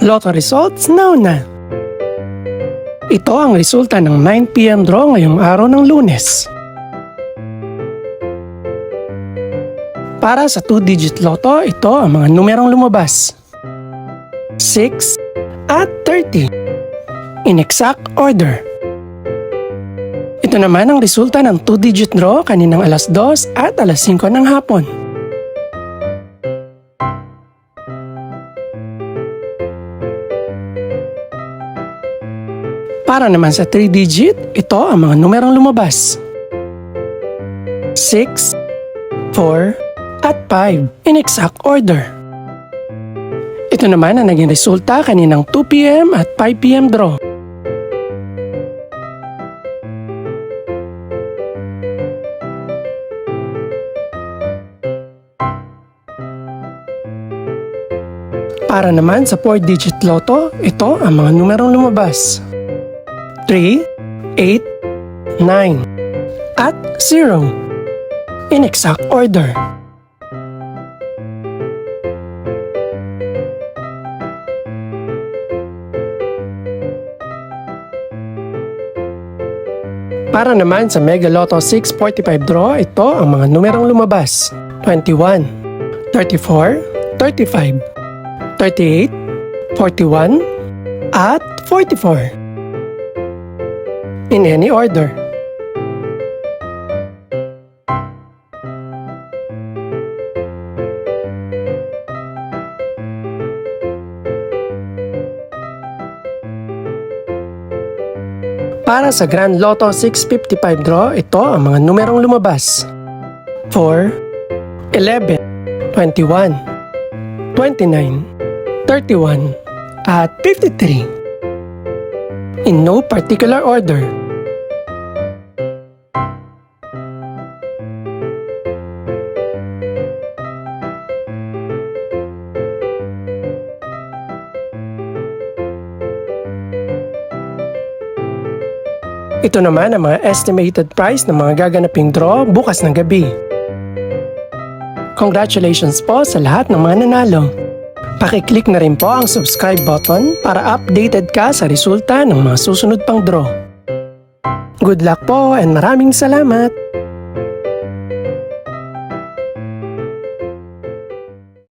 Lotto results now na. Ito ang resulta ng 9 PM draw ngayong araw ng Lunes. Para sa 2-digit lotto, ito ang mga numerong lumabas. 6 at 30. In exact order. Ito naman ang resulta ng 2-digit draw kaninang alas 2 at alas 5 ng hapon. Para naman sa 3-digit, ito ang mga numerong lumabas. 6, 4, at 5 in exact order. Ito naman ang naging resulta kaninang 2 PM at 5 PM draw. Para naman sa 4-digit lotto, ito ang mga numerong lumabas. 3, 8, 9, at 0 in exact order. Para naman sa Mega Lotto 645 draw, ito ang mga numerong lumabas. 21, 34, 35, 38, 41, at 44. In any order. Para sa Grand Lotto 655 draw, ito ang mga numerong lumabas. 4, 11, 21, 29, 31, at 53. In no particular order. Ito naman ang mga estimated price ng mga gaganaping draw bukas ng gabi. Congratulations po sa lahat ng mga nanalo. Pakiclick na rin po ang subscribe button para updated ka sa resulta ng mga susunod pang draw. Good luck po and maraming salamat!